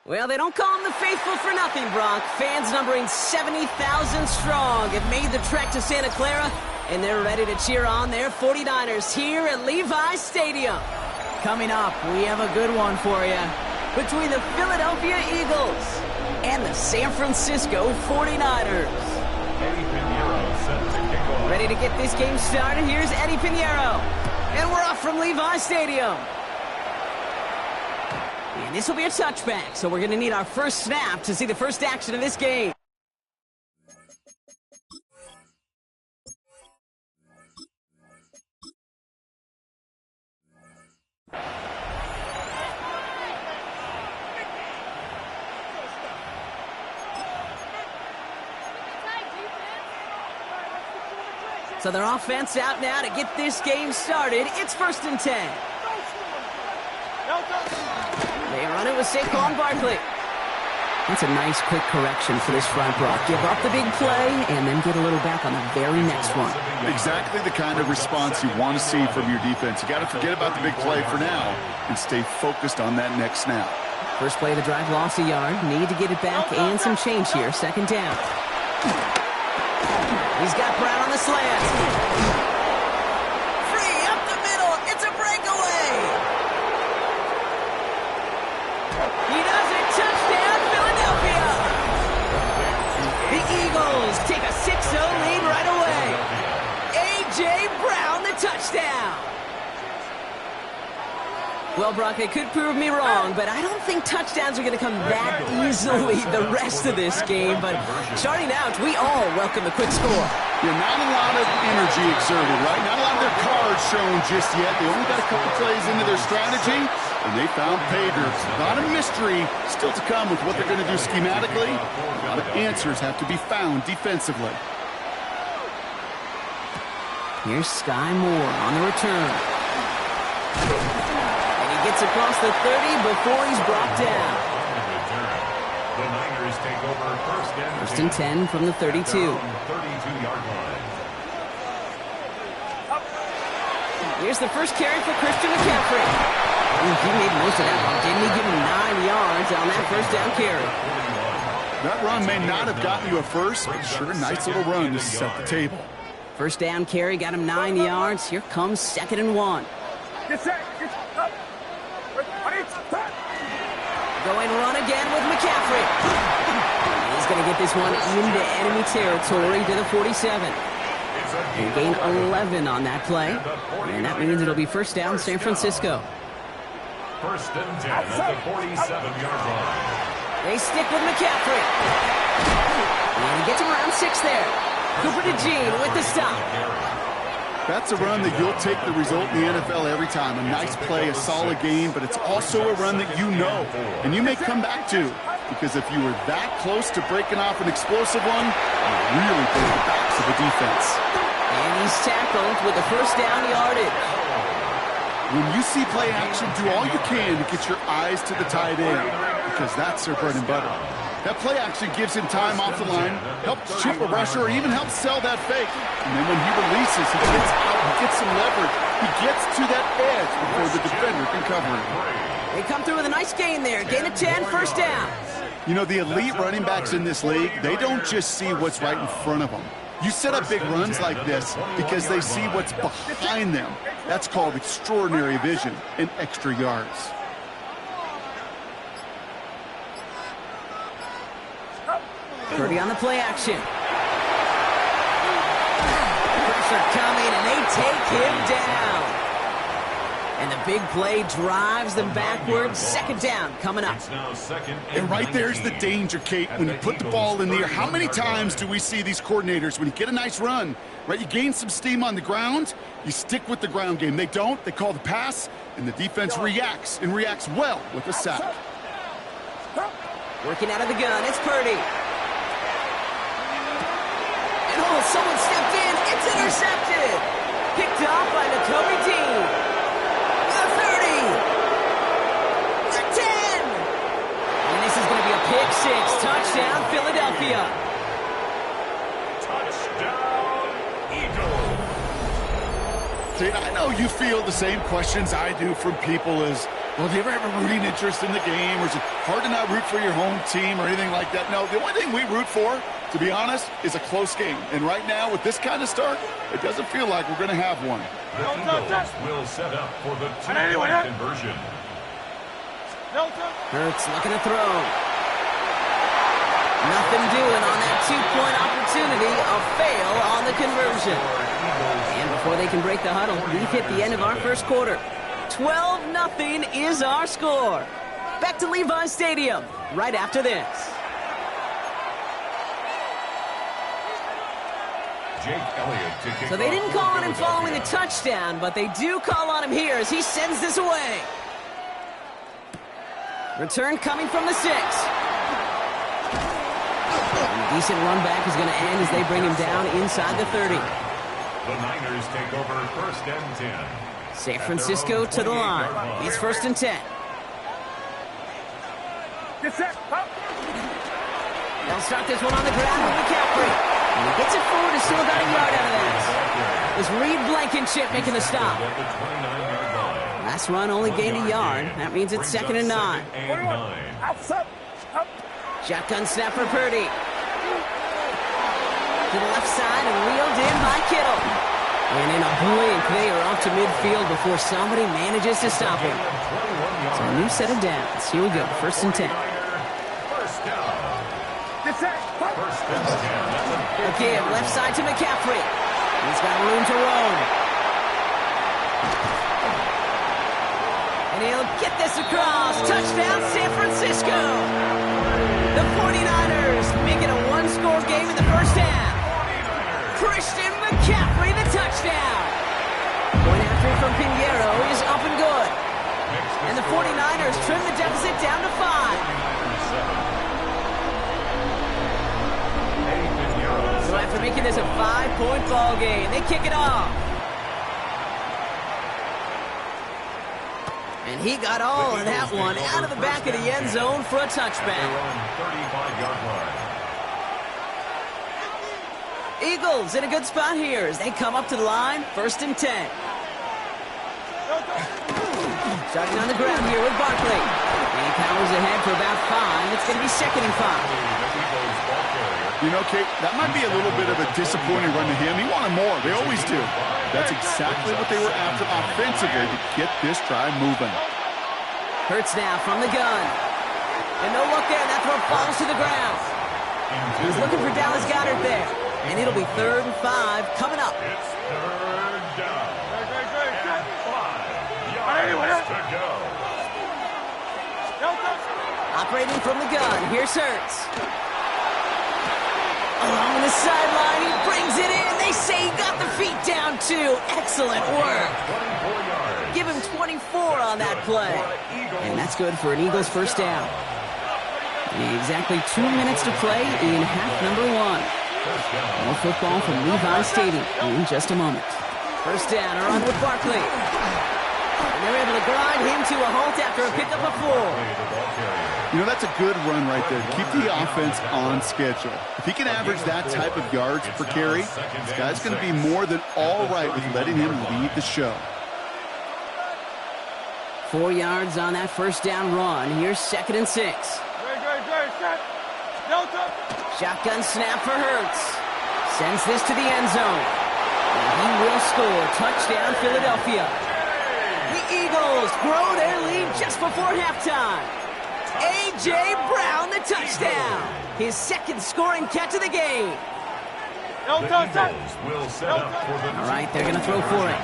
Well, they don't call them the faithful for nothing, Brock. Fans numbering 70,000 strong have made the trek to Santa Clara, and they're ready to cheer on their 49ers here at Levi's Stadium. Coming up, we have a good one for you. Between the Philadelphia Eagles and the San Francisco 49ers. Eddie Pinheiro set to kick off. Ready to get this game started, here's Eddie Pinheiro. And we're off from Levi's Stadium. And this will be a touchback, so we're going to need our first snap to see the first action of this game. So their offense out now to get this game started. It's 1st and 10. They run it with Saquon Barkley. That's a nice quick correction for this front, Brock. Give up the big play and then get a little back on the very next one. Exactly the kind of response you want to see from your defense. You got to forget about the big play for now and stay focused on that next snap. First play of the drive, lost a yard. Need to get it back and some change here. 2nd down. He's got Brown on the slant. Free up the middle. It's a breakaway. He does it. Touchdown, Philadelphia. The Eagles take a 6-0 lead right away. A.J. Brown, the touchdown. Well, Brock, they could prove me wrong, but I don't think touchdowns are going to come that easily the rest of this game. But starting out, we all welcome the quick score. Yeah, not a lot of energy exerted, right? Not a lot of their cards shown just yet. They only got a couple plays into their strategy, and they found pay dirt. Not a mystery still to come with what they're going to do schematically. A lot of answers have to be found defensively. Here's Sky Moore on the return. Gets across the 30 before he's brought down. The Niners take over 1st and 10 from the 32. 32-yard line. Here's the first carry for Christian McCaffrey. He made most of that one, didn't he? Give him 9 yards on that 1st down carry. That run may not have gotten you a first, but sure, a nice little run to set the table. 1st down carry got him 9 yards. Here comes 2nd and 1. Going run again with McCaffrey. He's going to get this one into enemy territory to the 47. They gain 11 on that play. And that means it'll be 1st down San Francisco. 1st and 10 at the 47-yard line. They stick with McCaffrey. And he gets him around 6 there. Cooper DeJean with the stop. That's a run that you'll take the result in the NFL every time. A nice play, a solid game, but it's also a run that you know and you may come back to, because if you were that close to breaking off an explosive one, you really break the backs of the defense. And he's tackled with the 1st down yardage. When you see play action, do all you can to get your eyes to the tight end, because that's their bread and butter. That play action gives him time off the line, helps chip a rusher, or even helps sell that fake. And then when he releases, he gets out, he gets some leverage. He gets to that edge before the defender can cover him. They come through with a nice gain there. Gain of 10, 1st down. You know, the elite running backs in this league, they don't just see what's right in front of them. You set up big runs like this because they see what's behind them. That's called extraordinary vision and extra yards. Purdy on the play action. Pressure coming, and they take him down. And the big play drives them backwards. 2nd down coming up. And right there's the danger, Kate, when you put the ball in the air. How many times do we see these coordinators, when you get a nice run, right, you gain some steam on the ground, you stick with the ground game. They don't. They call the pass, and the defense reacts, and reacts well with a sack. Working out of the gun, it's Purdy. And oh, someone stepped in. It's intercepted. Picked off by Nakobe Dean. The 30. The 10. And this is going to be a pick 6. Touchdown, Philadelphia. Touchdown, Eagles. I know you feel the same questions I do from people as Well, do you ever have a rooting interest in the game, or is it hard to not root for your home team or anything like that? No, the only thing we root for, to be honest, is a close game. And right now, with this kind of start, it doesn't feel like we're going to have one. The Eagles will set up for the two-point conversion. Hurts looking to throw. Nothing doing on that two-point opportunity. A fail on the conversion. And before they can break the huddle, we've hit the end of our first quarter. 12-0 is our score. Back to Levi Stadium right after this. Jake Elliott to kick So they off didn't for call on him following the Philadelphia. touchdown, but they do call on him here as he sends this away. Return coming from the 6. And a decent run back is going to end as they bring him down inside the 30. The Niners take over 1st and 10. San Francisco to the line. It's 1st and 10. They'll start this one on the ground with McCaffrey. And he gets it forward and still got a yard out of that. It was Reed Blankenship making the stop. At the 29-yard line. Last run only gained a yard. That means it's 2nd and 9. Shotgun snap for Purdy. To the left side and reeled in by Kittle. And in a blink, they are off to midfield before somebody manages to stop him. So a new set of downs. Here we go, 1st and 10. First down. First and 10. Again, left side to McCaffrey. He's got room to roam. And he'll get this across. Touchdown, San Francisco. The 49ers make it a one-score game in the first half. Christian McCaffrey, the touchdown. Point after from Pinheiro is up and good. And the 49ers trim the deficit down to 5. So after making this a 5-point ball game, they kick it off. And he got all of that one out of the back of the end zone for a touchback. 35-yard line. Eagles in a good spot here as they come up to the line, 1st and 10. Starting on the ground here with Barkley. He powers ahead for about 5. It's going to be 2nd and 5. You know, Kate, that might be a little bit of a disappointing run to him. He wanted more. They always do. That's exactly what they were after offensively to get this drive moving. Hurts now from the gun. And no look there. That throw falls to the ground. He's looking for Dallas Goedert there. And it'll be 3rd and 5 coming up. It's 3rd down. And 5 yards to go. Operating from the gun. Here's Hurts. Along the sideline, he brings it in. They say he got the feet down, too. Excellent work. 24 yards. Give him 24 on that play. And that's good for an Eagles first down. Exactly 2 minutes to play in half number 1. More football from Levi Stadium in just a moment. First down, a run with Barkley. And they're able to grind him to a halt after a pickup of 4. You know, that's a good run right there. Keep the offense on schedule. If he can average that type of yards per carry, this guy's going to be more than all right with letting him lead the show. 4 yards on that first down run. Here's 2nd and 6. Shotgun snap for Hurts. Sends this to the end zone. And he will score. Touchdown, Philadelphia. The Eagles grow their lead just before halftime. A.J. Brown, the touchdown. His 2nd scoring catch of the game. The Eagles will set up for the All right, they're going to throw for it.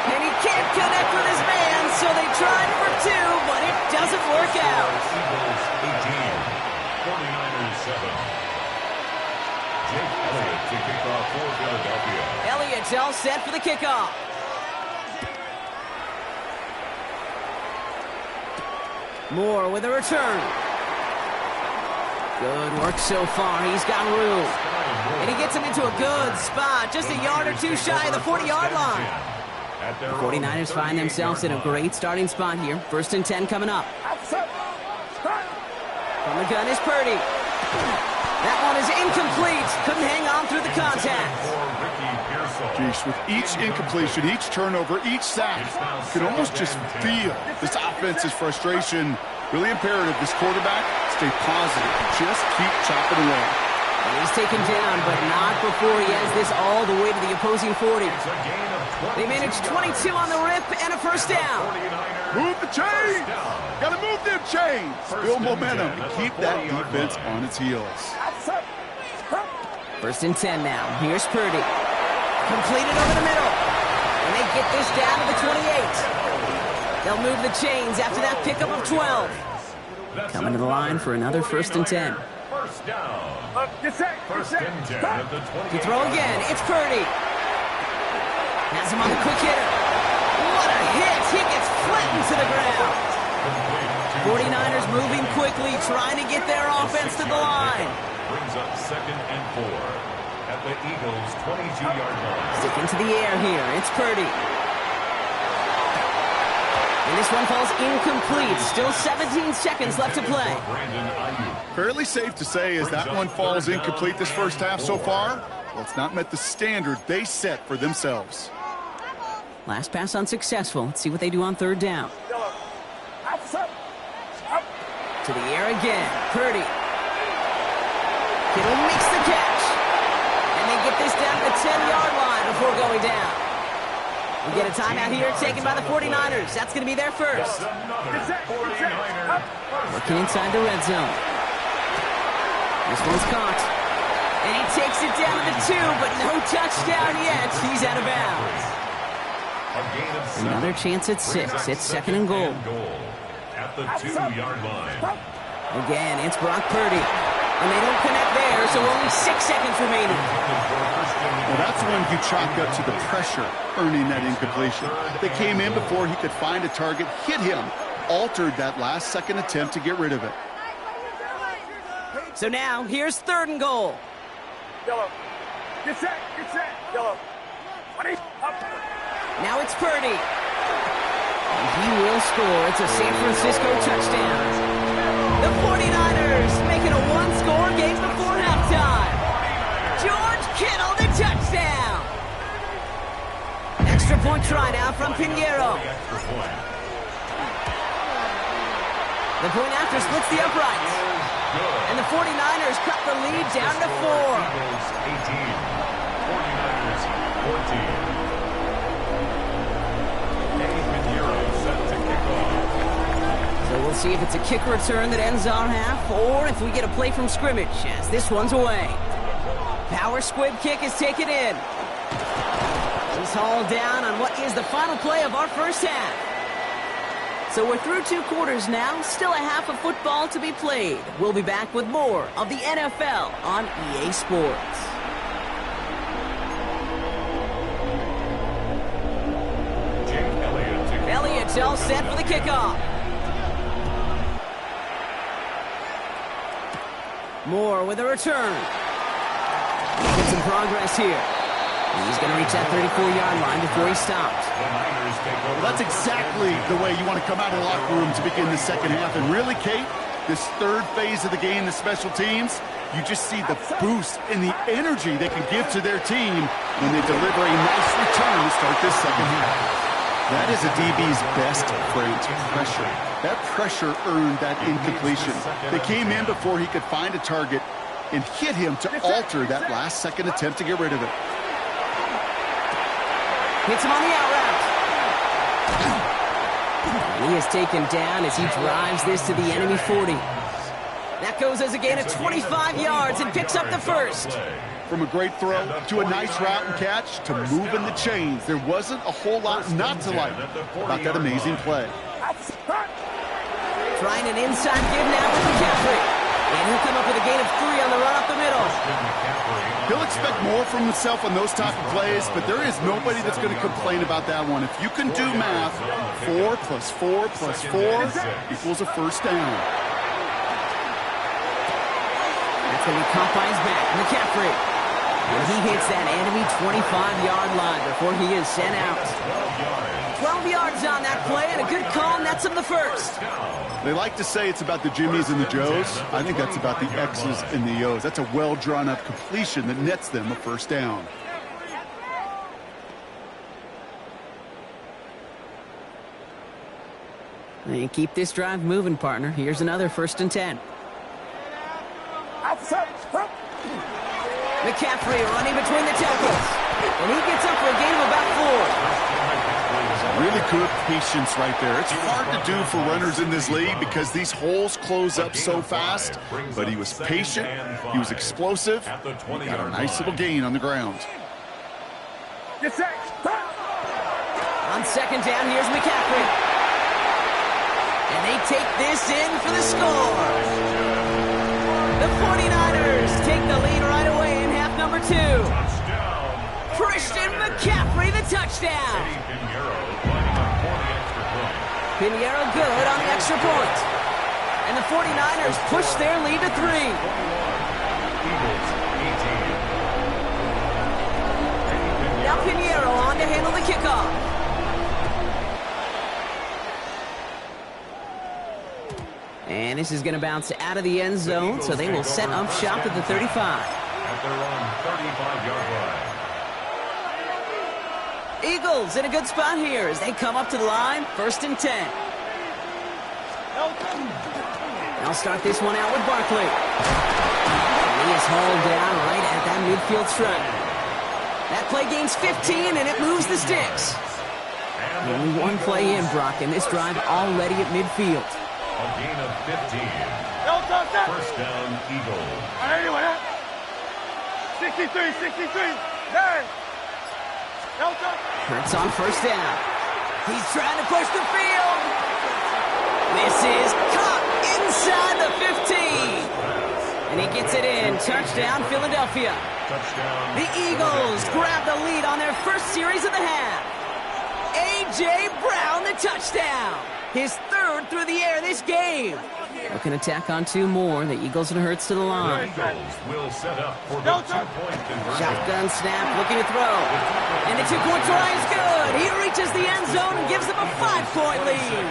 And he can't connect with his man, so they tried for 2, but it doesn't work out. Eagles 18, 49ers 7. Jake Elliott to kick off for Philadelphia. Elliott's all set for the kickoff. Moore with a return. Good work so far. He's got room. And he gets him into a good spot. Just a yard or 2 shy of the 40-yard line. The 49ers find themselves in a great starting spot here. 1st and 10 coming up. From the gun is Purdy. That one is incomplete. Couldn't hang on through the contact. Geesh, with each incompletion, each turnover, each sack, you can almost just feel this offense's frustration. Really imperative this quarterback stay positive. Just keep chopping away. He's taken down, but not before he has this all the way to the opposing 40. They managed 22 on the rip and a first down. Move the chains! Gotta move them chains! Build momentum and keep that defense on its heels. First and 10 now. Here's Purdy. Completed over the middle. And they get this down to the 28. They'll move the chains after that pickup of 12. Coming to the line for another first and 10. First down. First and 10 at the 20. To throw again, it's Purdy. Has him on the quick hitter. What a hit! He gets flattened to the ground. 49ers moving quickly, trying to get their offense to the line. Brings up second and 4 at the Eagles' 22-yard line. Sticking to the air here, it's Purdy. And this one falls incomplete. Still 17 seconds left to play. Fairly safe to say as that one falls incomplete this first half so far, well, it's not met the standard they set for themselves. Last pass unsuccessful. Let's see what they do on third down. To the air again. Purdy. Kittle makes the catch. And they get this down to the 10-yard line before going down. We get a timeout here taken by the 49ers. That's going to be their first. Looking inside the red zone. This one's caught. And he takes it down to the 2, but no touchdown yet. He's out of bounds. Another chance at 6. It's second and goal. At the 2-yard line. Again, it's Brock Purdy. And they don't connect there, so only 6 seconds remaining. Well, that's when you chalk up to the pressure earning that incompletion. They came in before he could find a target, hit him, altered that last second attempt to get rid of it. So now, here's third and goal. Yellow. Get set. Yellow. 20. Up. Now it's Purdy. And he will score. It's a San Francisco touchdown. The 49ers making a one-score game before halftime. George Kittle, the touchdown. Extra point try now from Pinheiro. The point after splits the uprights. And the 49ers cut the lead down to 4. Eagles 18, 49ers 14. So we'll see if it's a kick return that ends our half, or if we get a play from scrimmage, as this one's away. Power squib kick is taken in. He's hauled down on what is the final play of our first half. So we're through 2 quarters now, still a half of football to be played. We'll be back with more of the NFL on EA Sports. Elliott's all set for the kickoff. Moore with a return. Making some progress here. He's going to reach that 34-yard line before he stops. Well, that's exactly the way you want to come out of the locker room to begin the second half. And really, Kate, this third phase of the game, the special teams, you just see the boost and the energy they can give to their team when they deliver a nice return to start this second half. That is a DB's best friend, pressure. That pressure earned that incompletion. They came in before he could find a target and hit him to alter that last second attempt to get rid of it. Hits him on the out route. And he is taken down as he drives this to the enemy 40. That goes as a gain of 25 yards and picks up the first. From a great throw to a nice route and catch to moving the chains, there wasn't a whole lot not to like about that amazing play. Trying an inside give now with McCaffrey. And he'll come up with a gain of 3 on the run up the middle. He'll expect more from himself on those type of plays, but there is nobody that's going to complain about that one. If you can do math, 4 plus 4 plus 4 equals a first down. That's going to be caught by his back. McCaffrey. And he hits that enemy 25-yard line before he is sent out. 12 yards on that play, and a good call, nets him the first. They like to say it's about the Jimmies and the Joes. I think that's about the X's and the O's. That's a well-drawn-up completion that nets them a first down. And keep this drive moving, partner. Here's another 1st and 10. McCaffrey running between the tackles. And he gets up for a gain of about 4. Really good patience right there. It's hard to do for runners in this league because these holes close up so fast. But he was patient. He was explosive. He got a nice little gain on the ground. Get set. On 2nd down, here's McCaffrey. And they take this in for the score. The 49ers take the lead right away in half number 2. Christian McCaffrey, the touchdown. Pinheiro good on the extra point. And the 49ers push their lead to 3. Now Pinheiro on to handle the kickoff. And this is going to bounce out of the end zone, so they will set up shop at the 35. At their own 35-yard line. Eagles in a good spot here as they come up to the line, 1st and 10. They'll start this one out with Barkley. And he is hauled down right at that midfield stripe. That play gains 15, and it moves the sticks. Only one play in, Brock, and this drive already at midfield. A gain of 15. First down, Eagles. 63. Hurts on 1st down. He's trying to push the field. This is caught inside the 15. And he gets it in. Touchdown, Philadelphia. Touchdown. The Eagles grab the lead on their first series of the half. A.J. Brown, the touchdown. His 3rd through the air this game. Looking to tack on 2 more. The Eagles and Hurts to the line. The Eagles will set up for the 2-point conversion. Shotgun snap, looking to throw. And the 2-point try is good. He reaches the end zone and gives them a 5-point lead.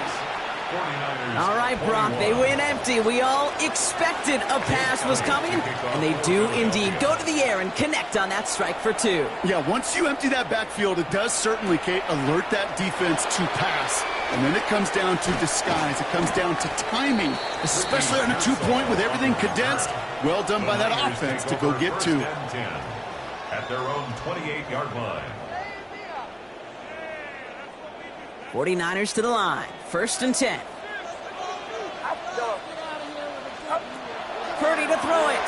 All right, Brock, they win empty. We all expected a pass was coming, and they do indeed go to the air and connect on that strike for 2. Yeah, once you empty that backfield, it does certainly, Kate, alert that defense to pass. And then it comes down to disguise. It comes down to timing, especially on a 2-point with everything condensed. Well done by that offense to go get 2. At their own 28-yard line. 49ers to the line. 1st and 10. Purdy to throw it.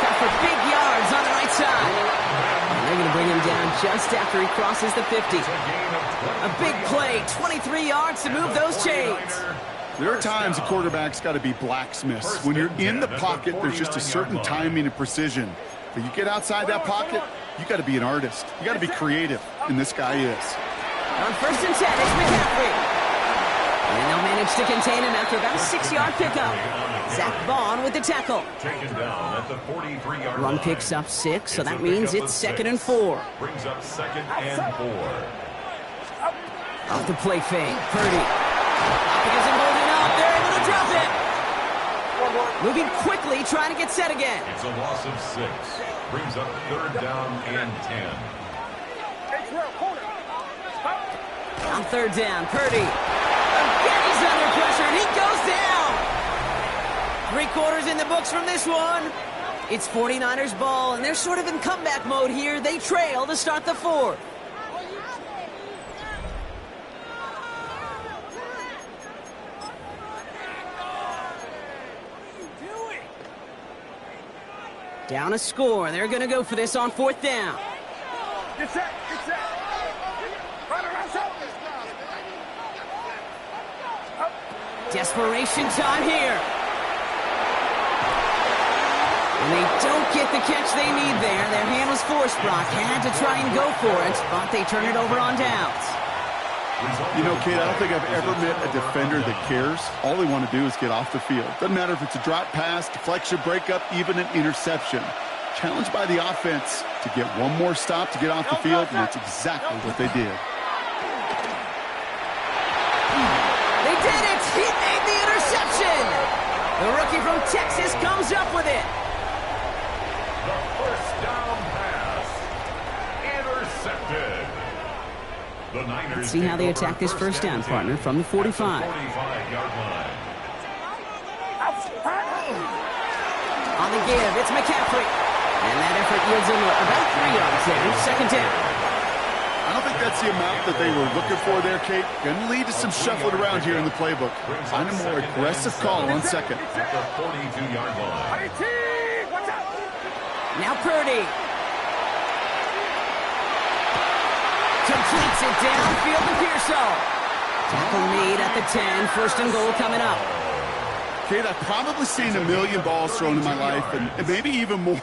Got for big yards on the right side. And they're going to bring him down just after he crosses the 50. A big play, 23 yards to move those chains. There are times a quarterback's got to be blacksmiths. When you're in the pocket, there's just a certain timing and precision. But you get outside that pocket, you got to be an artist. You got to be creative, and this guy is. On 1st and 10, it's McCaffrey. And they'll manage to contain him after about a 6-yard pickup. Zach Vaughn with the tackle. Taken down at the 43-yard Run line. picks up 6, so that means it's 2nd and 4. Brings up 2nd and 4. Off the play fake, Purdy. He isn't holding up. They're able to drop it. Moving quickly, trying to get set again. It's a loss of 6. Brings up 3rd down and 10. On 3rd down, Purdy. Again, he's under pressure, and he goes down. 3 quarters in the books from this one. It's 49ers ball, and they're sort of in comeback mode here. They trail to start the 4th. Down a score. They're going to go for this on 4th down. Get set. Desperation time here. And they don't get the catch they need there. Their hand was forced, Brock. Had to try and go for it, but they turn it over on downs. You know, Kate, I don't think I've ever met a defender that cares. All they want to do is get off the field. Doesn't matter if it's a drop pass, deflection, breakup, even an interception. Challenged by the offense to get one more stop to get off the field, and that's exactly what they did. They did it! He made the interception! The rookie from Texas comes up with it. The first down pass. Intercepted. The Niners Let's see how they attack this first down, partner, from the 45. 45-yard line. On the give, it's McCaffrey. And that effort yields him about 3 yards there. Second down. I don't think that's the amount that they were looking for there, Kate. Going to lead to some shuffling around here in the playbook. Find a more aggressive call on second. At the 42-yard line. Now Purdy. Completes it downfield to Pearsall. Tackle made at the 10. First and goal coming up. Kate, I've probably seen a million balls thrown in my life, and maybe even more.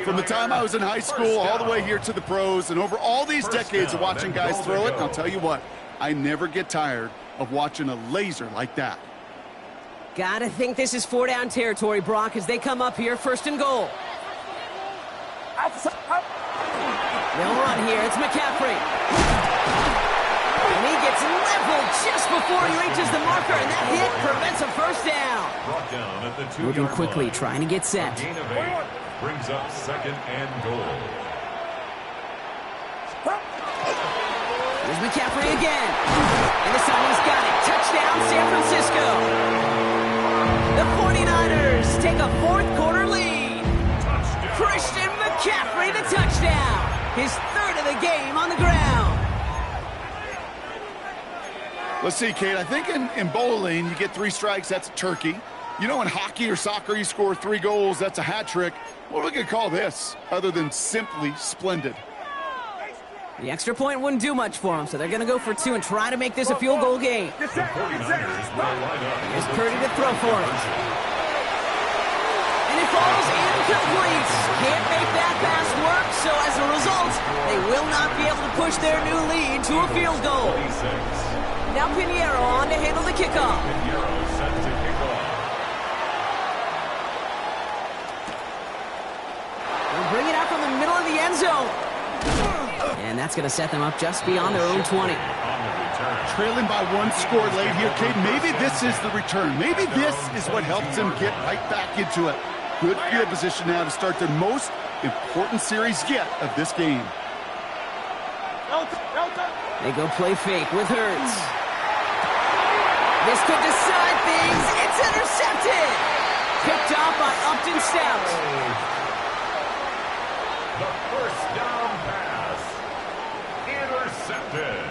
From the time I was in high school all the way here to the pros, and over all these decades of watching guys throw it, and I'll tell you what, I never get tired of watching a laser like that. Gotta think this is 4-down territory, Brock, as they come up here, first and goal. They'll run here. It's McCaffrey. And he gets leveled just before he reaches the marker, and that hit prevents a first down. Brought down at the 2-yard Moving quickly, line. trying to get set. Gain of 8 brings up second and goal. Here's McCaffrey again. And this time he's got it. Touchdown, San Francisco. The 49ers take a fourth-quarter lead. Touchdown. Christian McCaffrey, the touchdown. His third of the game on the ground. Let's see, Kate, I think in bowling, you get 3 strikes, that's a turkey. You know, in hockey or soccer, you score 3 goals, that's a hat trick. What are we going to call this, other than simply splendid? The extra point wouldn't do much for him, so they're going to go for 2 and try to make this a field goal game. The 49ers will line up. Here's Purdy to throw for it. And it falls incomplete. Can't make that pass work, so as a result, they will not be able to push their new lead to a field goal. 26. Now Pinheiro on to handle the kickoff. Pinheiro set to kick off. They'll bring it out from the middle of the end zone. And that's going to set them up just beyond their own 20. On the return. Trailing by 1 score late here, Kate. Maybe this is the return. Maybe this is what helps them get right back into it. Good field position now to start their most important series yet of this game. They go play fake with Hurts. This could decide things. It's intercepted. Picked off by Upton Stout. The first down pass. Intercepted.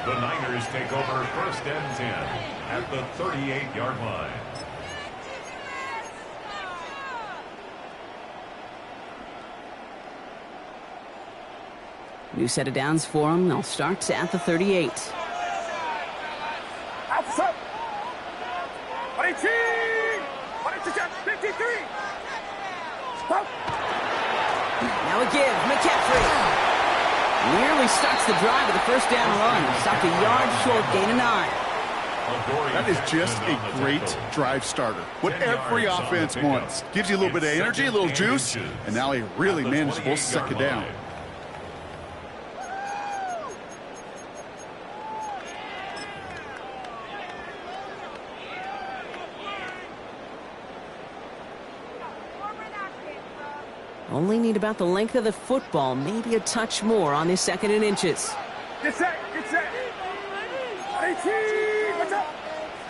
The Niners take over first and 10 at the 38-yard line. New set of downs for them. They'll start at the 38. Outside. 53. Now a give. McCaffrey. Nearly starts the drive with a first down run. Stopped a yard short, gain of 9. That is just a great drive starter. What every offense wants. Gives you a little bit of energy, a little juice, and now a really manageable second down. Only need about the length of the football, maybe a touch more on this second and inches. Get set. 18. Watch out.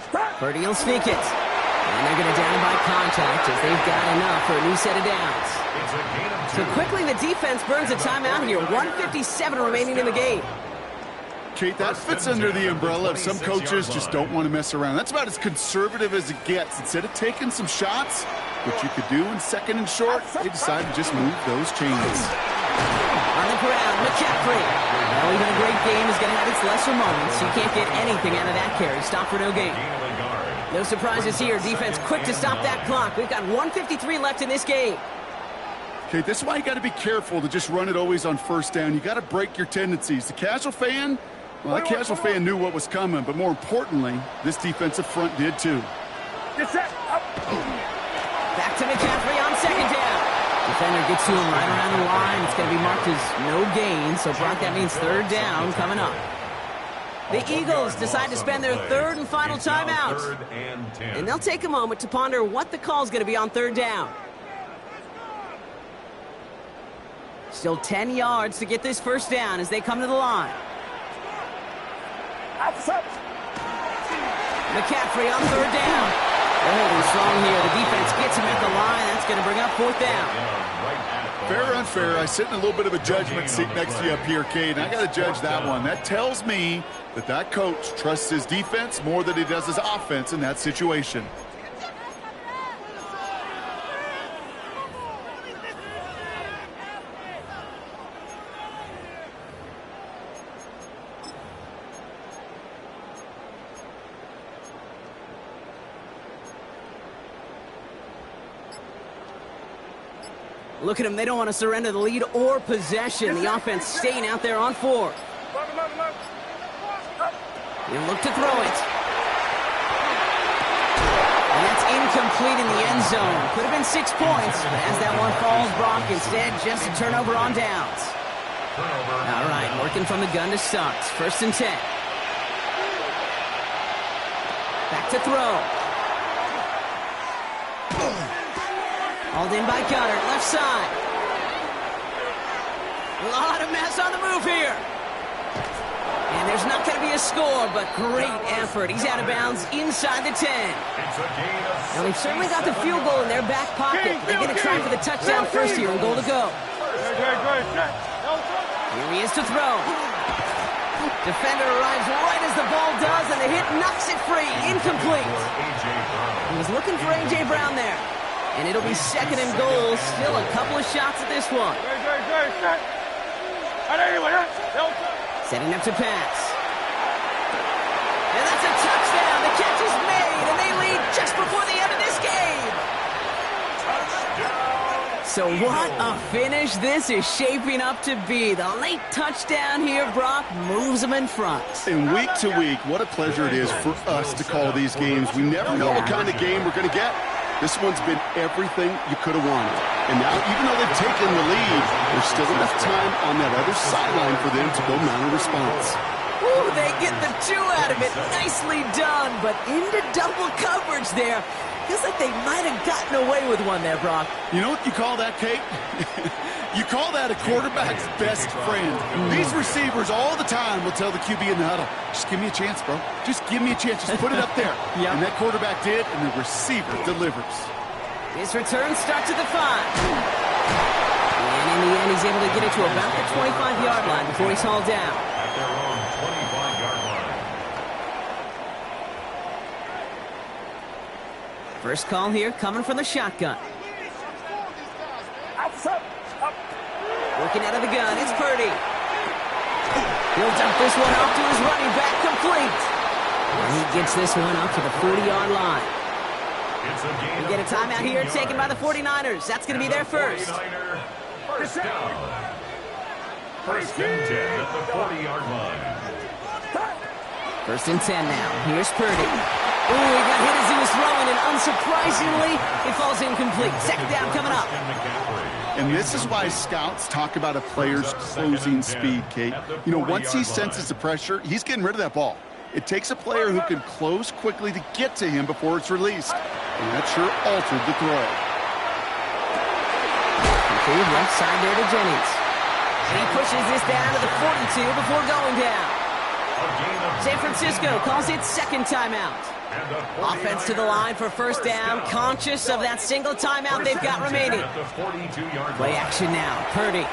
Stop. Purdy will sneak it. And they're going to down by contact as they've got enough for a new set of downs. It's a gain of 2. So quickly the defense burns a timeout here. 1:57 remaining in the game. Kate, that fits under the umbrella of some coaches just don't want to mess around. That's about as conservative as it gets. Instead of taking some shots, what you could do in second and short, they decided to just move those chains. On the ground, McCaffrey. Well, even a great game is going to have its lesser moments. You can't get anything out of that carry. Stop for no gain. Gain of a yard. No surprises here. Defense quick to stop that clock. We've got 1:53 left in this game. Okay, this is why you got to be careful to just run it always on first down. You got to break your tendencies. The casual fan, Well, that casual fan knew what was coming, but more importantly, this defensive front did too. Get set. Up. Back to McCaffrey on second down. Defender gets to him right around the line. It's going to be marked as no gain, so Brock, that means third down coming up. The Eagles decide to spend their third and final timeout. And they'll take a moment to ponder what the call is going to be on third down. Still 10 yards to get this first down as they come to the line. Outside. McCaffrey on third down. They're holding strong here. The defense gets him at the line. That's going to bring up fourth down. Fair or unfair, I sit in a little bit of a judgment seat next to you up here, Cade, and I got to judge that one. That tells me that coach trusts his defense more than he does his offense in that situation. Look at them. They don't want to surrender the lead or possession. The offense staying out there on fourth. He'll look to throw it. And that's incomplete in the end zone. Could have been 6 points, but as that one falls, Brock, instead just a turnover on downs. All right, working from the gun to start. First and 10. Back to throw. Hauled in by Goddard, left side. A lot of mess on the move here. And there's not going to be a score, but great effort. He's out of bounds inside the 10. Now, they've certainly got the field goal in their back pocket. They're going to try for the touchdown first here and goal to go. Here he is to throw. Defender arrives right as the ball does, and the hit knocks it free. Incomplete. He was looking for A.J. Brown there. And it'll be second and goal. Still a couple of shots at this one. Setting up to pass. And that's a touchdown. The catch is made, and they lead just before the end of this game. So what a finish this is shaping up to be. The late touchdown here, Brock, moves them in front. And week to week, what a pleasure it is for us to call these games. We never know what kind of game we're going to get. This one's been everything you could have wanted. And now, even though they've taken the lead, there's still enough time on that other sideline for them to go mount a response. Ooh, they get the 2 out of it. Nicely done, but into double coverage there. Feels like they might have gotten away with one there, Brock. You know what you call that, Kate? You call that a quarterback's best friend. These receivers all the time will tell the QB in the huddle, just give me a chance, bro. Just give me a chance. Just put it up there. Yep. And that quarterback did, and the receiver delivers. His return starts at the 5. And in the end, he's able to get it to about the 25-yard line before he's hauled down. At their own 25-yard line. First call here coming from the shotgun. Outside. Up. Working out of the gun, it's Purdy. He'll dump this one off to his running back, complete. And he gets this one up to the 40-yard line. We get a timeout here taken by the 49ers. That's going to be their first. First down. First and 10 at the 40-yard line. First and 10 now. Here's Purdy. Ooh, he got hit as he was throwing, and unsurprisingly, it falls incomplete. Second down coming up. And this is why scouts talk about a player's closing speed, Kate. You know, once he senses the pressure, he's getting rid of that ball. It takes a player who can close quickly to get to him before it's released. And that sure altered the throw. Okay, left side there to Jennings. And he pushes this down to the 42 before going down. San Francisco calls it second timeout. Offense to the line for first down, conscious of that single timeout they've got remaining. Play action now. Purdy